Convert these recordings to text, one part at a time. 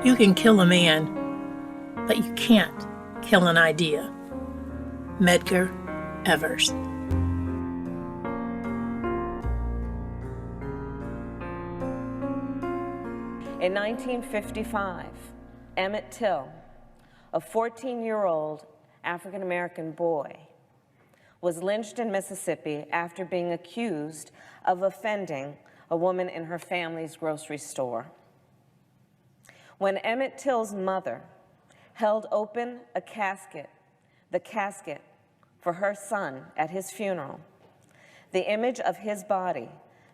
You can kill a man, but you can't kill an idea. Medgar Evers. In 1955, Emmett Till, a 14-year-old African-American boy, was lynched in Mississippi after being accused of offending a woman in her family's grocery store. When Emmett Till's mother held open the casket for her son at his funeral, the image of his body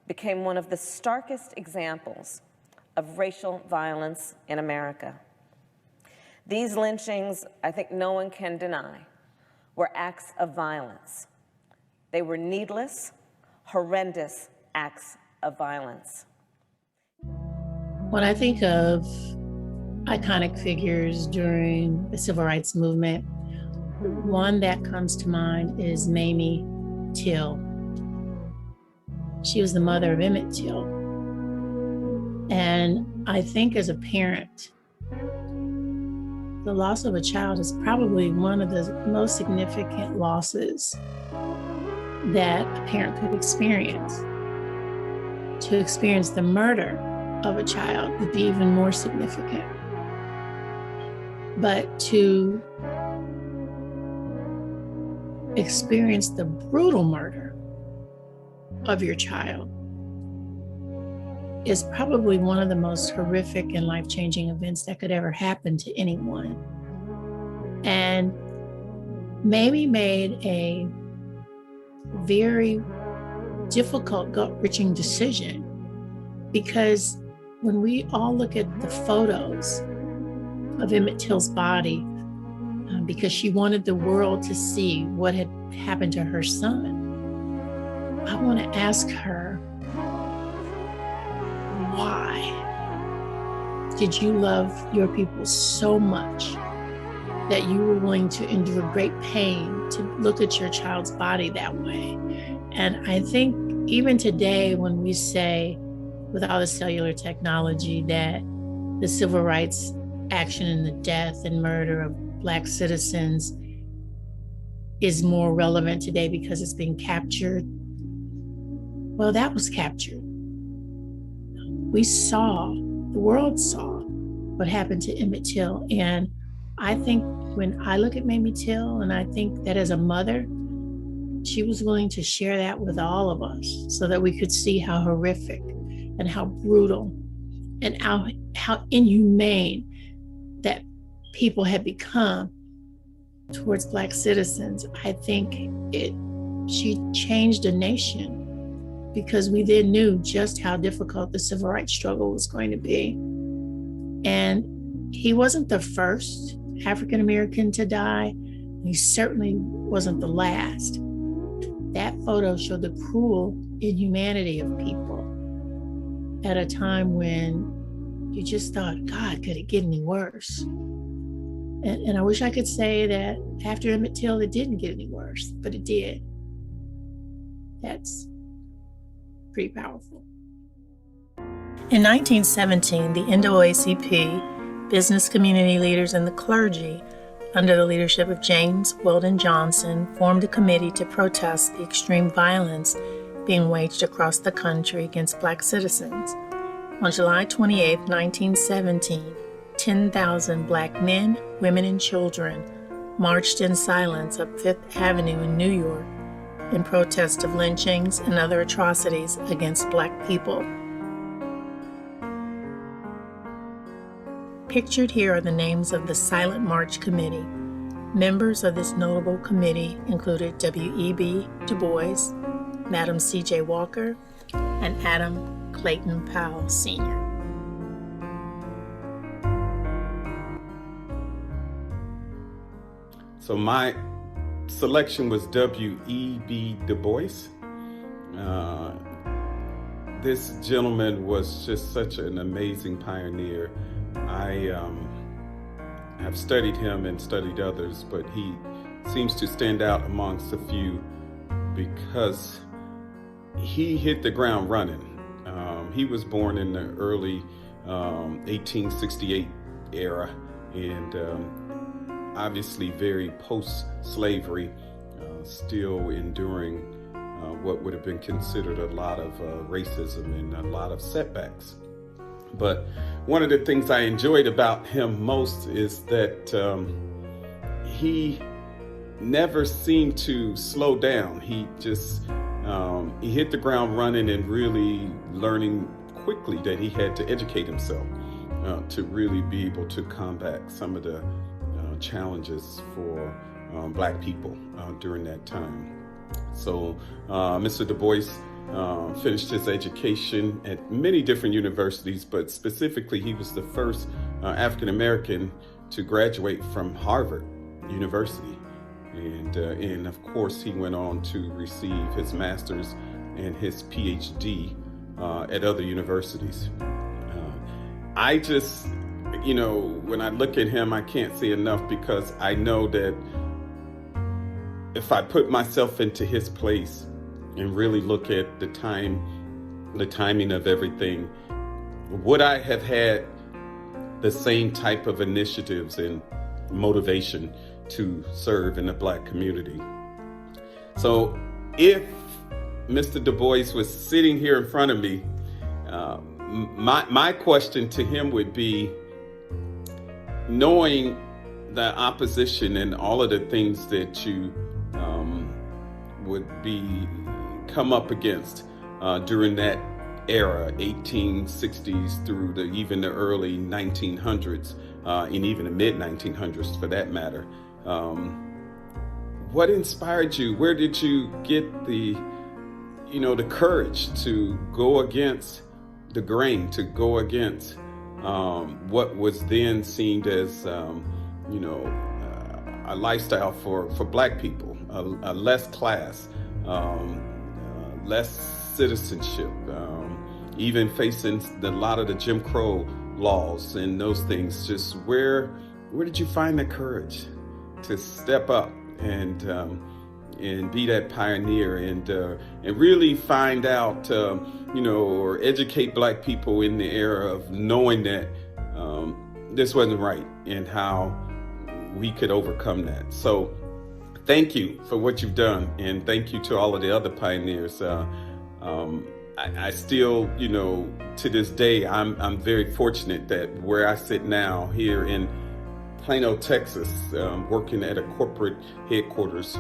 became one of the starkest examples of racial violence in America. These lynchings, I think no one can deny, were acts of violence. They were needless, horrendous acts of violence. When I think of iconic figures during the Civil Rights Movement, one that comes to mind is Mamie Till. She was the mother of Emmett Till. And I think as a parent, the loss of a child is probably one of the most significant losses that a parent could experience. To experience the murder of a child would be even more significant. But to experience the brutal murder of your child is probably one of the most horrific and life-changing events that could ever happen to anyone. And Mamie made a very difficult, gut-wrenching decision, because when we all look at the photos of Emmett Till's body, because she wanted the world to see what had happened to her son, I want to ask her, why did you love your people so much that you were willing to endure great pain to look at your child's body that way? And I think even today, when we say, with all the cellular technology, that the civil rights action and the death and murder of Black citizens is more relevant today because it's being captured, well, that was captured. We saw, the world saw what happened to Emmett Till. And I think when I look at Mamie Till, and I think that as a mother, she was willing to share that with all of us so that we could see how horrific and how brutal and how inhumane that people had become towards Black citizens. I think she changed a nation, because we then knew just how difficult the civil rights struggle was going to be. And he wasn't the first African American to die. He certainly wasn't the last. That photo showed the cruel inhumanity of people at a time when you just thought, God, could it get any worse? And I wish I could say that after Emmett Till, it didn't get any worse, but it did. That's pretty powerful. In 1917, the NAACP, business community leaders, and the clergy, under the leadership of James Weldon Johnson, formed a committee to protest the extreme violence being waged across the country against Black citizens. On July 28, 1917, 10,000 Black men, women, and children marched in silence up Fifth Avenue in New York in protest of lynchings and other atrocities against Black people. Pictured here are the names of the Silent March Committee. Members of this notable committee included W.E.B. Du Bois, Madam C.J. Walker, and Adam Clayton Powell, Sr. So my selection was W.E.B. Du Bois. This gentleman was just such an amazing pioneer. I have studied him and studied others, but he seems to stand out amongst a few because he hit the ground running. He was born in the early 1868 era, and obviously very post-slavery, still enduring what would have been considered a lot of racism and a lot of setbacks. But one of the things I enjoyed about him most is that he never seemed to slow down. He just he hit the ground running and really learning quickly that he had to educate himself to really be able to combat some of the challenges for Black people during that time. So Mr. Du Bois finished his education at many different universities, but specifically he was the first African American to graduate from Harvard University. And of course, he went on to receive his master's and his PhD at other universities. I just, you know, when I look at him, I can't say enough, because I know that if I put myself into his place and really look at the timing of everything, would I have had the same type of initiatives and motivation to serve in the Black community? So if Mr. Du Bois was sitting here in front of me, my question to him would be, knowing the opposition and all of the things that you would come up against during that era, 1860s through even the early 1900s, and even the mid 1900s for that matter. What inspired you? Where did you get the courage to go against the grain, to go against what was then seen as, a lifestyle for Black people, a less class, less citizenship, even facing a lot of the Jim Crow laws and those things? Just where did you find the courage to step up and be that pioneer and really find out, or educate Black people in the era of knowing that this wasn't right and how we could overcome that? So thank you for what you've done, and thank you to all of the other pioneers. I still, to this day, I'm very fortunate that where I sit now here in Plano, Texas, working at a corporate headquarters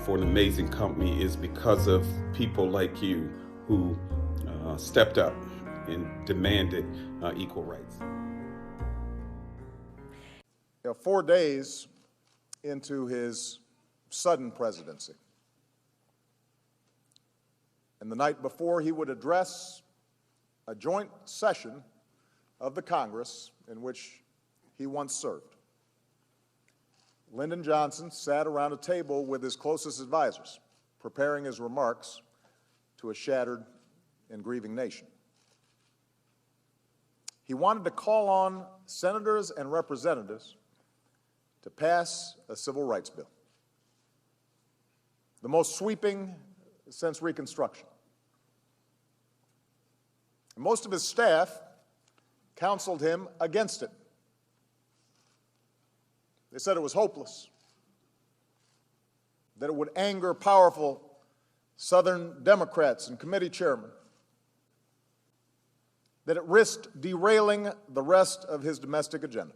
for an amazing company, is because of people like you who stepped up and demanded equal rights. 4 days into his sudden presidency, and the night before he would address a joint session of the Congress in which he once served, Lyndon Johnson sat around a table with his closest advisors, preparing his remarks to a shattered and grieving nation. He wanted to call on senators and representatives to pass a civil rights bill, the most sweeping since Reconstruction. And most of his staff counseled him against it. They said it was hopeless, that it would anger powerful Southern Democrats and committee chairmen, that it risked derailing the rest of his domestic agenda.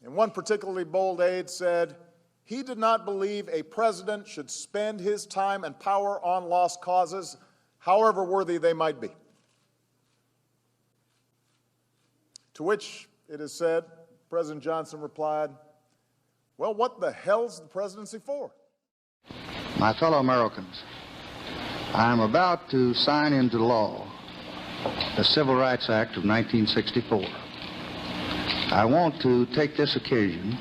And one particularly bold aide said he did not believe a president should spend his time and power on lost causes, however worthy they might be. To which it is said, President Johnson replied, "Well, what the hell's the presidency for?" My fellow Americans, I am about to sign into law the Civil Rights Act of 1964. I want to take this occasion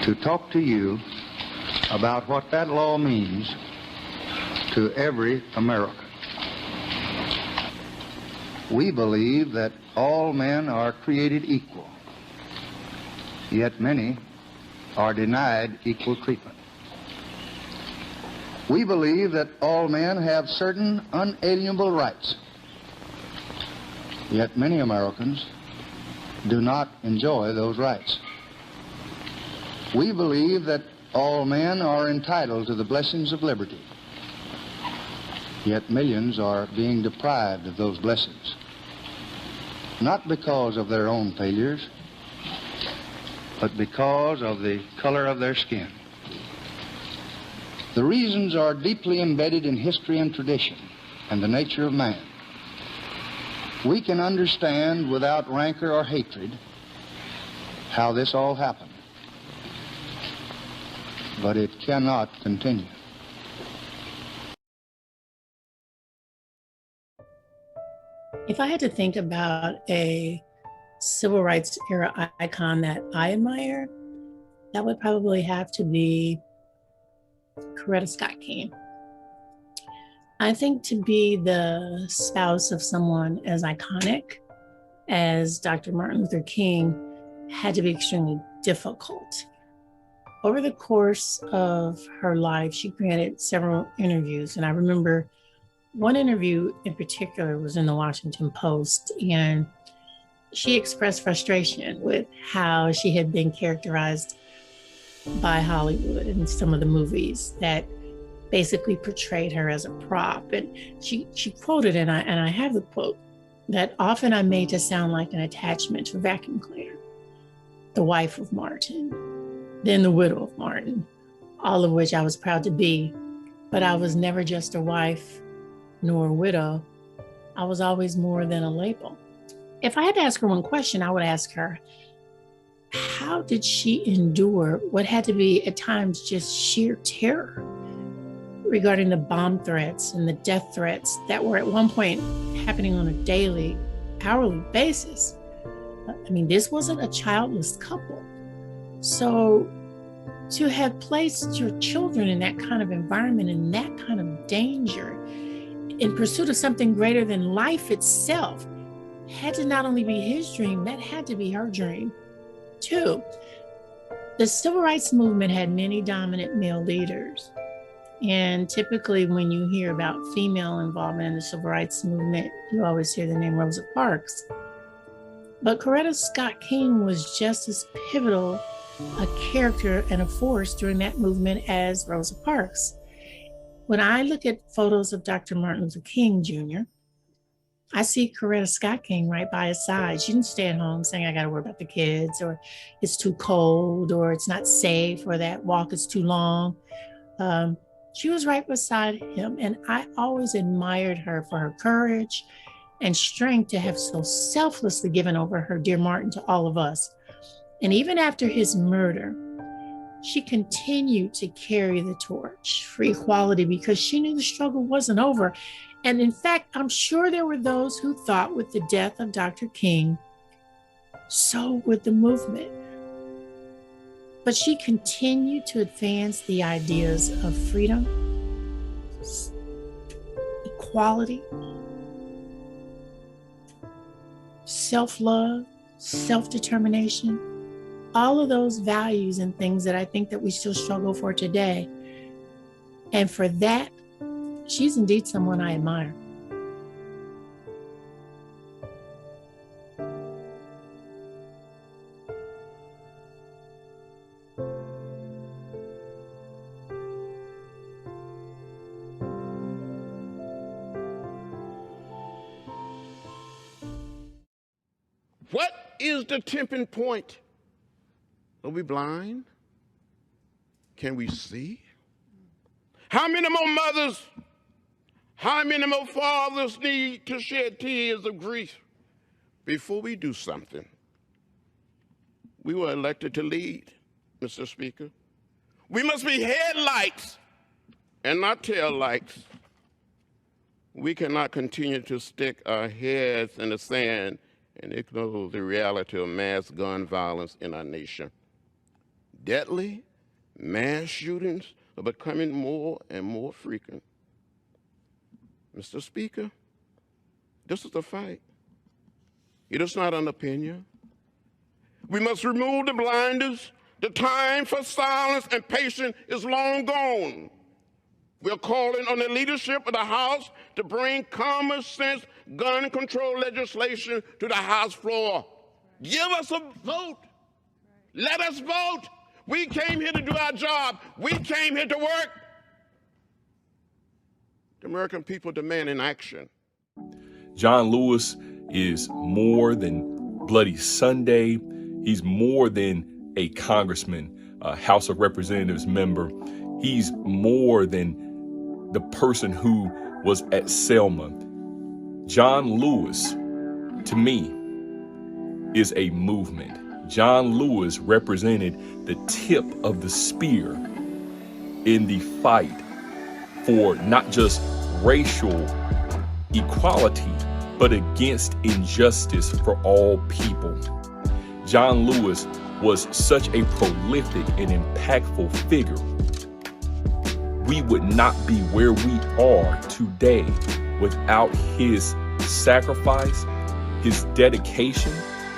to talk to you about what that law means to every American. We believe that all men are created equal, yet many are denied equal treatment. We believe that all men have certain unalienable rights, Yet many Americans do not enjoy those rights. We believe that all men are entitled to the blessings of liberty. Yet millions are being deprived of those blessings, not because of their own failures, but because of the color of their skin. The reasons are deeply embedded in history and tradition and the nature of man. We can understand without rancor or hatred how this all happened, but it cannot continue. If I had to think about a civil rights era icon that I admire, that would probably have to be Coretta Scott King. I think to be the spouse of someone as iconic as Dr. Martin Luther King had to be extremely difficult. Over the course of her life, she granted several interviews, and I remember one interview in particular was in the Washington Post, and she expressed frustration with how she had been characterized by Hollywood in some of the movies that basically portrayed her as a prop. And she quoted, and I have the quote, that often I'm made to sound like an attachment to a vacuum cleaner, the wife of Martin, then the widow of Martin, all of which I was proud to be, but I was never just a wife nor a widow. I was always more than a label. If I had to ask her one question, I would ask her, how did she endure what had to be at times just sheer terror regarding the bomb threats and the death threats that were at one point happening on a daily, hourly basis? I mean, this wasn't a childless couple. So to have placed your children in that kind of environment, in that kind of danger, in pursuit of something greater than life itself, had to not only be his dream, that had to be her dream too. The civil rights movement had many dominant male leaders. And typically when you hear about female involvement in the civil rights movement, you always hear the name Rosa Parks. But Coretta Scott King was just as pivotal a character and a force during that movement as Rosa Parks. When I look at photos of Dr. Martin Luther King Jr., I see Coretta Scott King right by his side. She didn't stay at home saying, I got to worry about the kids, or it's too cold, or it's not safe, or that walk is too long. She was right beside him. And I always admired her for her courage and strength to have so selflessly given over her dear Martin to all of us. And even after his murder, she continued to carry the torch for equality because she knew the struggle wasn't over. And in fact, I'm sure there were those who thought with the death of Dr. King, so would the movement. But she continued to advance the ideas of freedom, equality, self-love, self-determination, all of those values and things that I think that we still struggle for today. And for that, she's indeed someone I admire. What is the tipping point? Are we blind? Can we see? How many more mothers, how many more fathers need to shed tears of grief before we do something? We were elected to lead, Mr. Speaker. We must be headlights and not tail lights. We cannot continue to stick our heads in the sand and ignore the reality of mass gun violence in our nation. Deadly mass shootings are becoming more and more frequent. Mr. Speaker, this is a fight. It is not an opinion. We must remove the blinders. The time for silence and patience is long gone. We're calling on the leadership of the House to bring common sense gun control legislation to the House floor. Give us a vote. Let us vote. We came here to do our job. We came here to work. The American people demand an action. John Lewis is more than Bloody Sunday. He's more than a congressman, a House of Representatives member. He's more than the person who was at Selma. John Lewis, to me, is a movement. John Lewis represented the tip of the spear in the fight for not just racial equality, but against injustice for all people. John Lewis was such a prolific and impactful figure. We would not be where we are today without his sacrifice, his dedication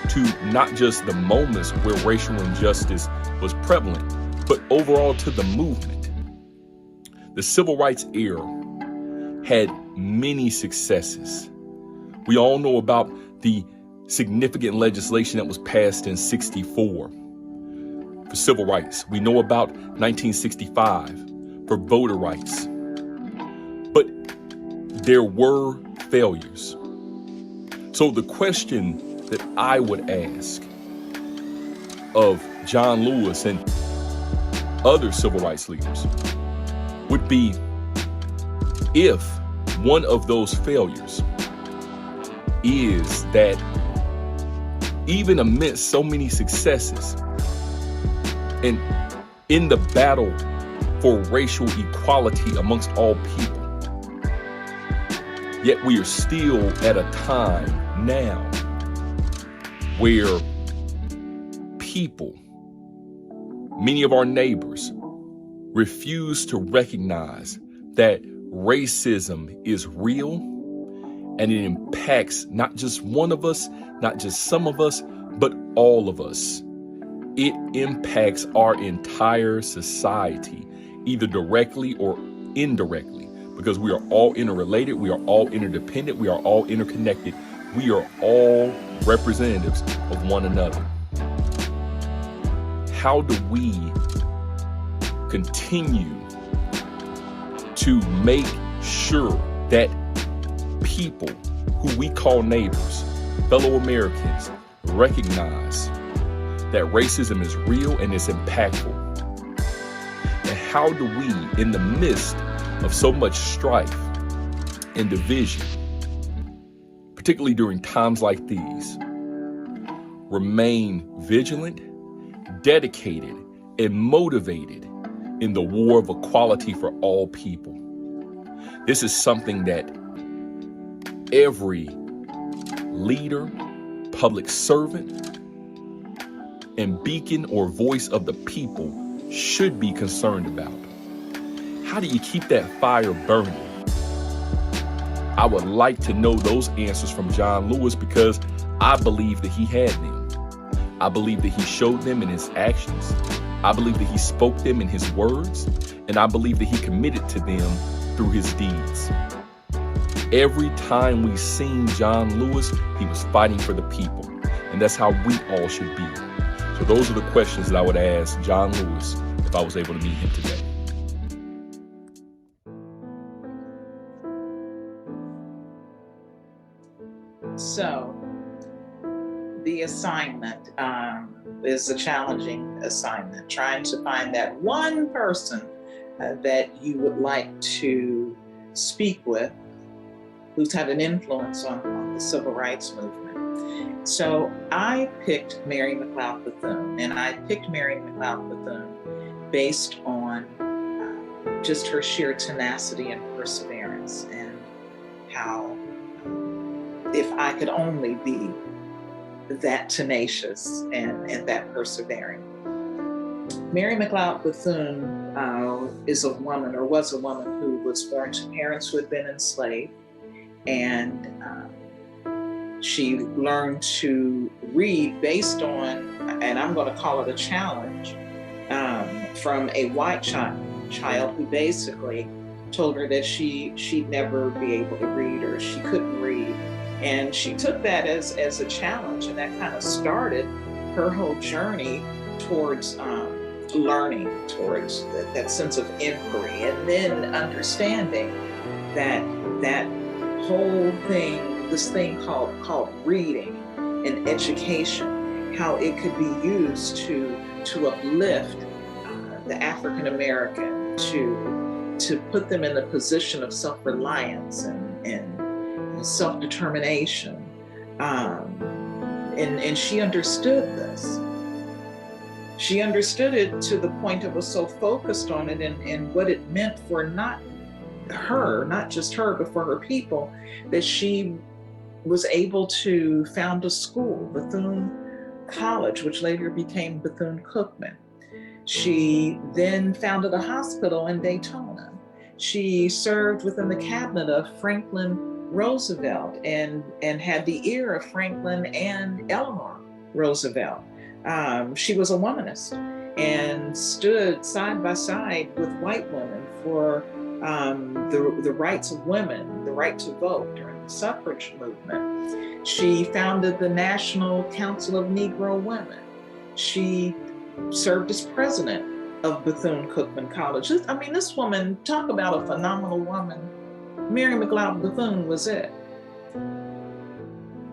to not just the moments where racial injustice was prevalent, but overall to the movement. The civil rights era had many successes. We all know about the significant legislation that was passed in '64 for civil rights. We know about 1965 for voter rights. But there were failures. So the question that I would ask of John Lewis and other civil rights leaders would be, if one of those failures is that even amidst so many successes and in the battle for racial equality amongst all people, yet we are still at a time now where people, many of our neighbors, refuse to recognize that racism is real and it impacts not just one of us, not just some of us, but all of us. It impacts our entire society, either directly or indirectly, because we are all interrelated, we are all interdependent, we are all interconnected, we are all representatives of one another. How do we continue to make sure that people who we call neighbors, fellow Americans, recognize that racism is real and it's impactful? And how do we, in the midst of so much strife and division, particularly during times like these, remain vigilant, dedicated, and motivated in the war of equality for all people? This is something that every leader, public servant, and beacon or voice of the people should be concerned about. How do you keep that fire burning? I would like to know those answers from John Lewis, because I believe that he had them. I believe that he showed them in his actions. I believe that he spoke them in his words, and I believe that he committed to them through his deeds. Every time we sing John Lewis, he was fighting for the people, and that's how we all should be. So those are the questions that I would ask John Lewis if I was able to meet him today. So the assignment is a challenging assignment, trying to find that one person that you would like to speak with who's had an influence on the civil rights movement. So I picked Mary McLeod Bethune, and I picked Mary McLeod Bethune based on just her sheer tenacity and perseverance, and how if I could only be that tenacious and that persevering. Mary McLeod Bethune is a woman, or was a woman, who was born to parents who had been enslaved, and she learned to read based on, and I'm going to call it a challenge, from a white child who basically told her that she'd never be able to read, or she couldn't read. And she took that as a challenge, and that kind of started her whole journey towards learning, towards that sense of inquiry, and then understanding that whole thing, this thing called reading and education, how it could be used to uplift the African American, to put them in a position of self-reliance and self-determination. And she understood this. She understood it to the point of was so focused on it and what it meant for not just her, but for her people, that she was able to found a school, Bethune College, which later became Bethune-Cookman. She then founded a hospital in Daytona. She served within the cabinet of Franklin Roosevelt and had the ear of Franklin and Eleanor Roosevelt. She was a womanist and stood side by side with white women for the rights of women, the right to vote during the suffrage movement. She founded the National Council of Negro Women. She served as president of Bethune-Cookman College. I mean, this woman, talk about a phenomenal woman. Mary McLeod Bethune was it.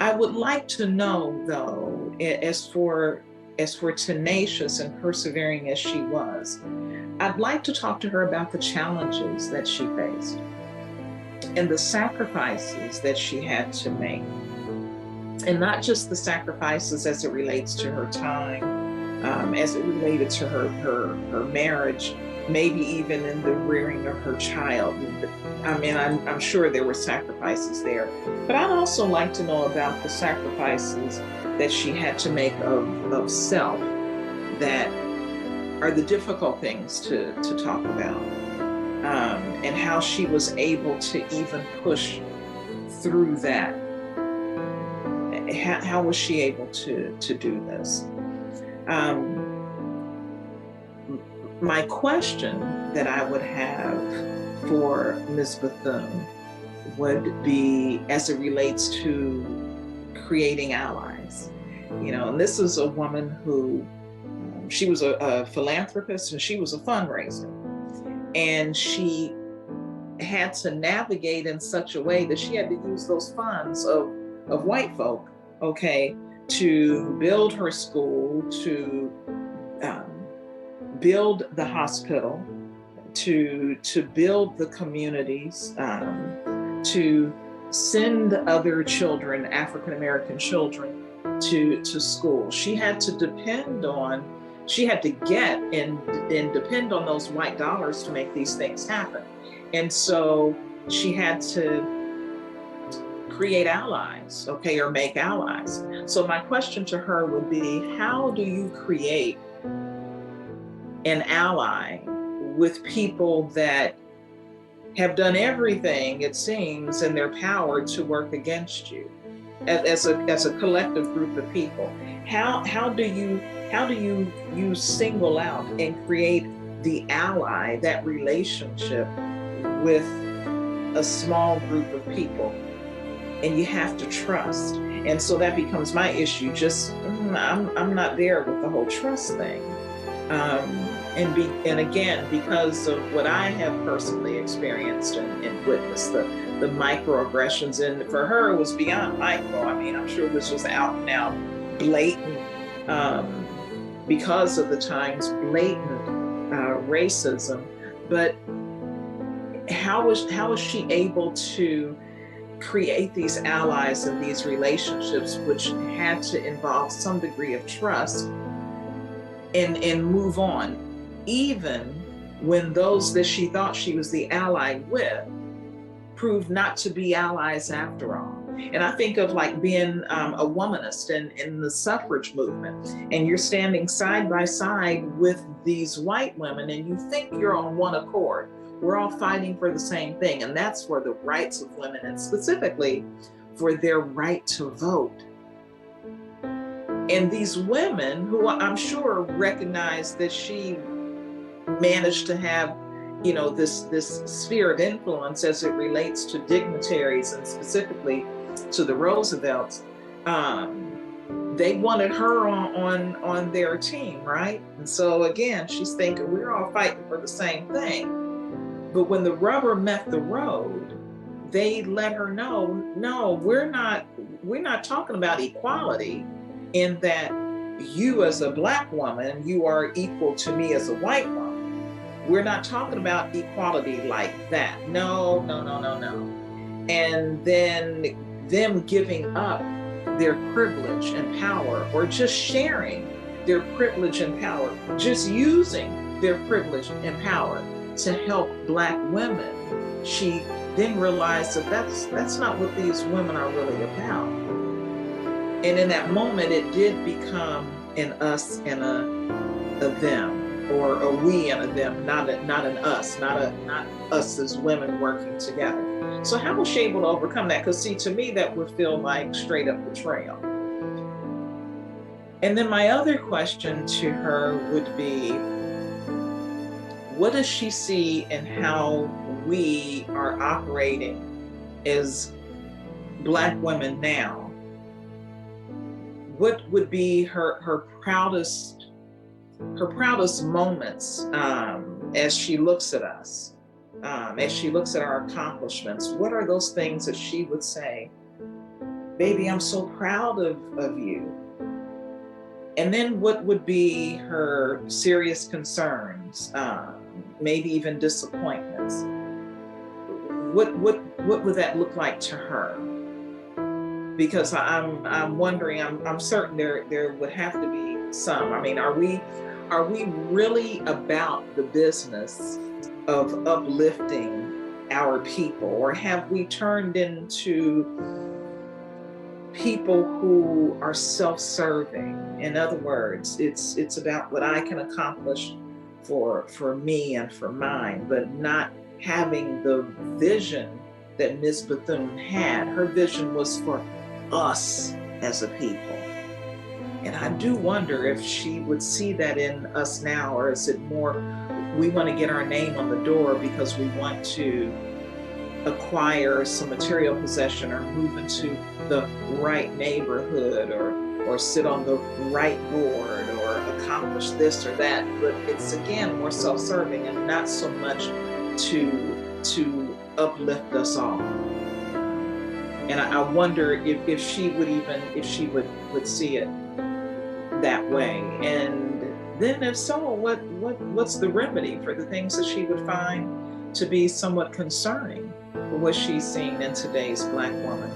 I would like to know, though, as for tenacious and persevering as she was, I'd like to talk to her about the challenges that she faced and the sacrifices that she had to make. And not just the sacrifices as it relates to her time, as it related to her marriage, maybe even in the rearing of her child. I mean, I'm sure there were sacrifices there, but I'd also like to know about the sacrifices that she had to make of self that are the difficult things to talk about, and how she was able to even push through that. How was she able to do this? My question that I would have for Ms. Bethune would be as it relates to creating allies. You know, and this is a woman who, she was a philanthropist and she was a fundraiser. And she had to navigate in such a way that she had to use those funds of white folk, okay, to build her school, to build the hospital, to build the communities, to send other children, African American children, to school. She had to depend on, she had to get and depend on those white dollars to make these things happen. And so she had to create allies, okay, or make allies. So my question to her would be, how do you create an ally with people that have done everything, it seems, in their power to work against you as a collective group of people? How do you single out and create the ally, that relationship with a small group of people? And you have to trust. And so that becomes my issue. Just, I'm not there with the whole trust thing. And again, because of what I have personally experienced and witnessed, the microaggressions, and for her it was beyond micro. I mean, I'm sure it was just out and out, blatant, because of the times, blatant racism. But how was she able to create these allies and these relationships, which had to involve some degree of trust, and move on, even when those that she thought she was the ally with proved not to be allies after all? And I think of like being a womanist in the suffrage movement, and you're standing side by side with these white women, and you think you're on one accord. We're all fighting for the same thing, and that's for the rights of women, and specifically for their right to vote. And these women, who I'm sure recognized that she managed to have this sphere of influence as it relates to dignitaries and specifically to the Roosevelts. They wanted her on their team, right? And so again, she's thinking we're all fighting for the same thing. But when the rubber met the road, they let her know, no, we're not talking about equality in that you as a Black woman, you are equal to me as a white woman. We're not talking about equality like that. No. And then them giving up their privilege and power, or just sharing their privilege and power, just using their privilege and power to help Black women. She then realized that that's not what these women are really about. And in that moment, it did become an us and a them, or a we and a them, not an us, not us as women working together. So how was she able to overcome that? Because see, to me, that would feel like straight up betrayal. And then my other question to her would be, what does she see in how we are operating as Black women now? What would be her proudest moments as she looks at us? As she looks at our accomplishments, what are those things that she would say, baby, I'm so proud of you? And then what would be her serious concerns, maybe even disappointments? What would that look like to her? Because I'm wondering, I'm certain there would have to be some. I mean, are we really about the business of uplifting our people, or have we turned into people who are self-serving? In other words, it's about what I can accomplish for me and for mine, but not having the vision that Ms. Bethune had. Her vision was for us as a people. And I do wonder if she would see that in us now, or is it more, we want to get our name on the door because we want to acquire some material possession, or move into the right neighborhood, or sit on the right board, or accomplish this or that. But it's again more self-serving and not so much to uplift us all. And I wonder if she would see it that way. And then if so, what's the remedy for the things that she would find to be somewhat concerning for what she's seen in today's Black woman?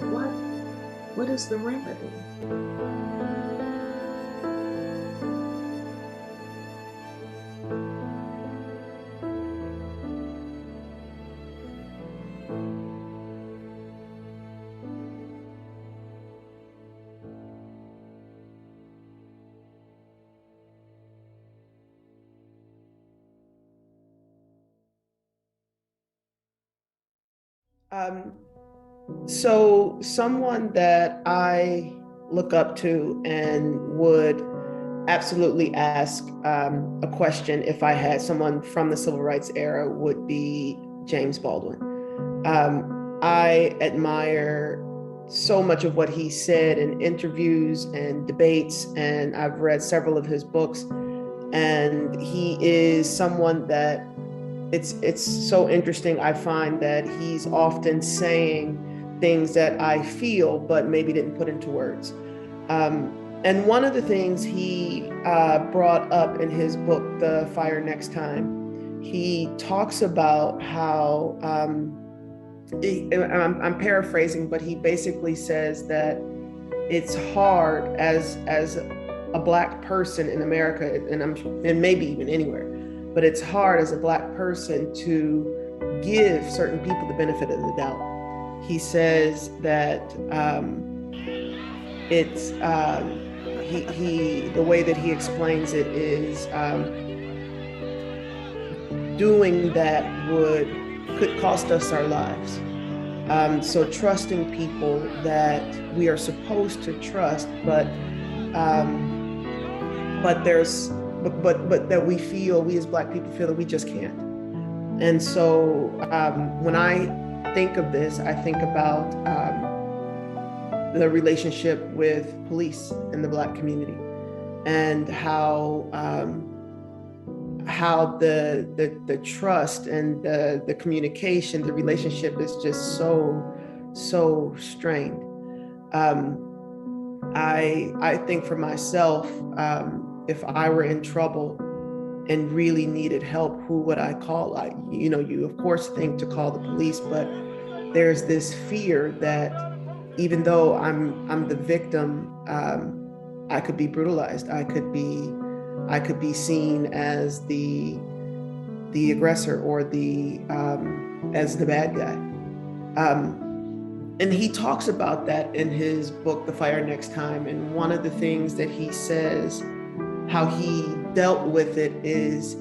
What is the remedy? So someone that I look up to and would absolutely ask a question if I had someone from the civil rights era would be James Baldwin. I admire so much of what he said in interviews and debates, and I've read several of his books, and he is someone that it's so interesting. I find that he's often saying things that I feel, but maybe didn't put into words. And one of the things he brought up in his book, The Fire Next Time, he talks about how, I'm paraphrasing, but he basically says that it's hard as a Black person in America, and maybe even anywhere, but it's hard as a Black person to give certain people the benefit of the doubt. He says that the way that he explains it is doing that could cost us our lives. So trusting people that we are supposed to trust, but that we as Black people feel that we just can't. And so when I think of this, I think about the relationship with police in the Black community, and how the trust and the communication, the relationship is just so strained. I think for myself, if I were in trouble and really needed help, who would I call? You of course think to call the police, but there's this fear that even though I'm the victim, I could be brutalized. I could be seen as the aggressor, or as the bad guy. And he talks about that in his book, The Fire Next Time. And one of the things that he says, how he dealt with it, is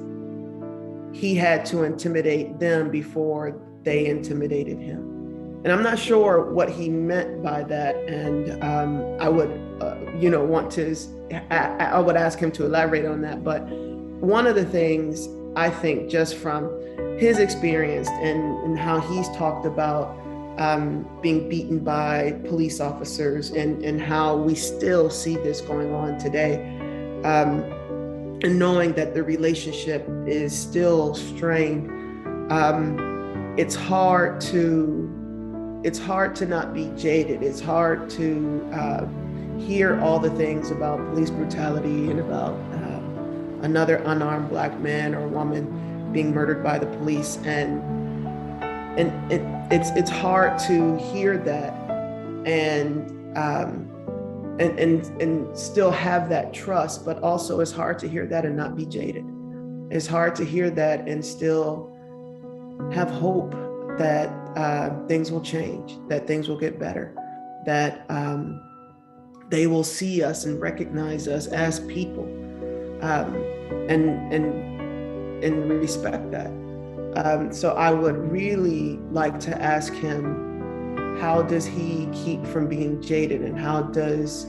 he had to intimidate them before they intimidated him. And I'm not sure what he meant by that. And I would, I would ask him to elaborate on that. But one of the things I think, just from his experience and how he's talked about being beaten by police officers, and how we still see this going on today, and knowing that the relationship is still strained, it's hard to not be jaded. It's hard to hear all the things about police brutality and about another unarmed Black man or woman being murdered by the police, and it's hard to hear that and still have that trust, but also it's hard to hear that and not be jaded. It's hard to hear that and still have hope that things will change, that things will get better, that they will see us and recognize us as people, and respect that. So I would really like to ask him, how does he keep from being jaded, and how does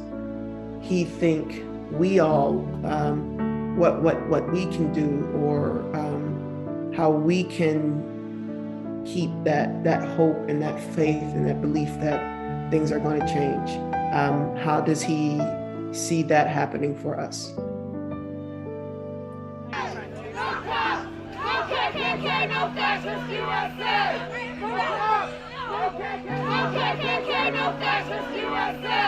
he think we all, what we can do, or how we can keep that hope and that faith and that belief that things are going to change? How does he see that happening for us? No fascist USA! No KKK, no fascist USA!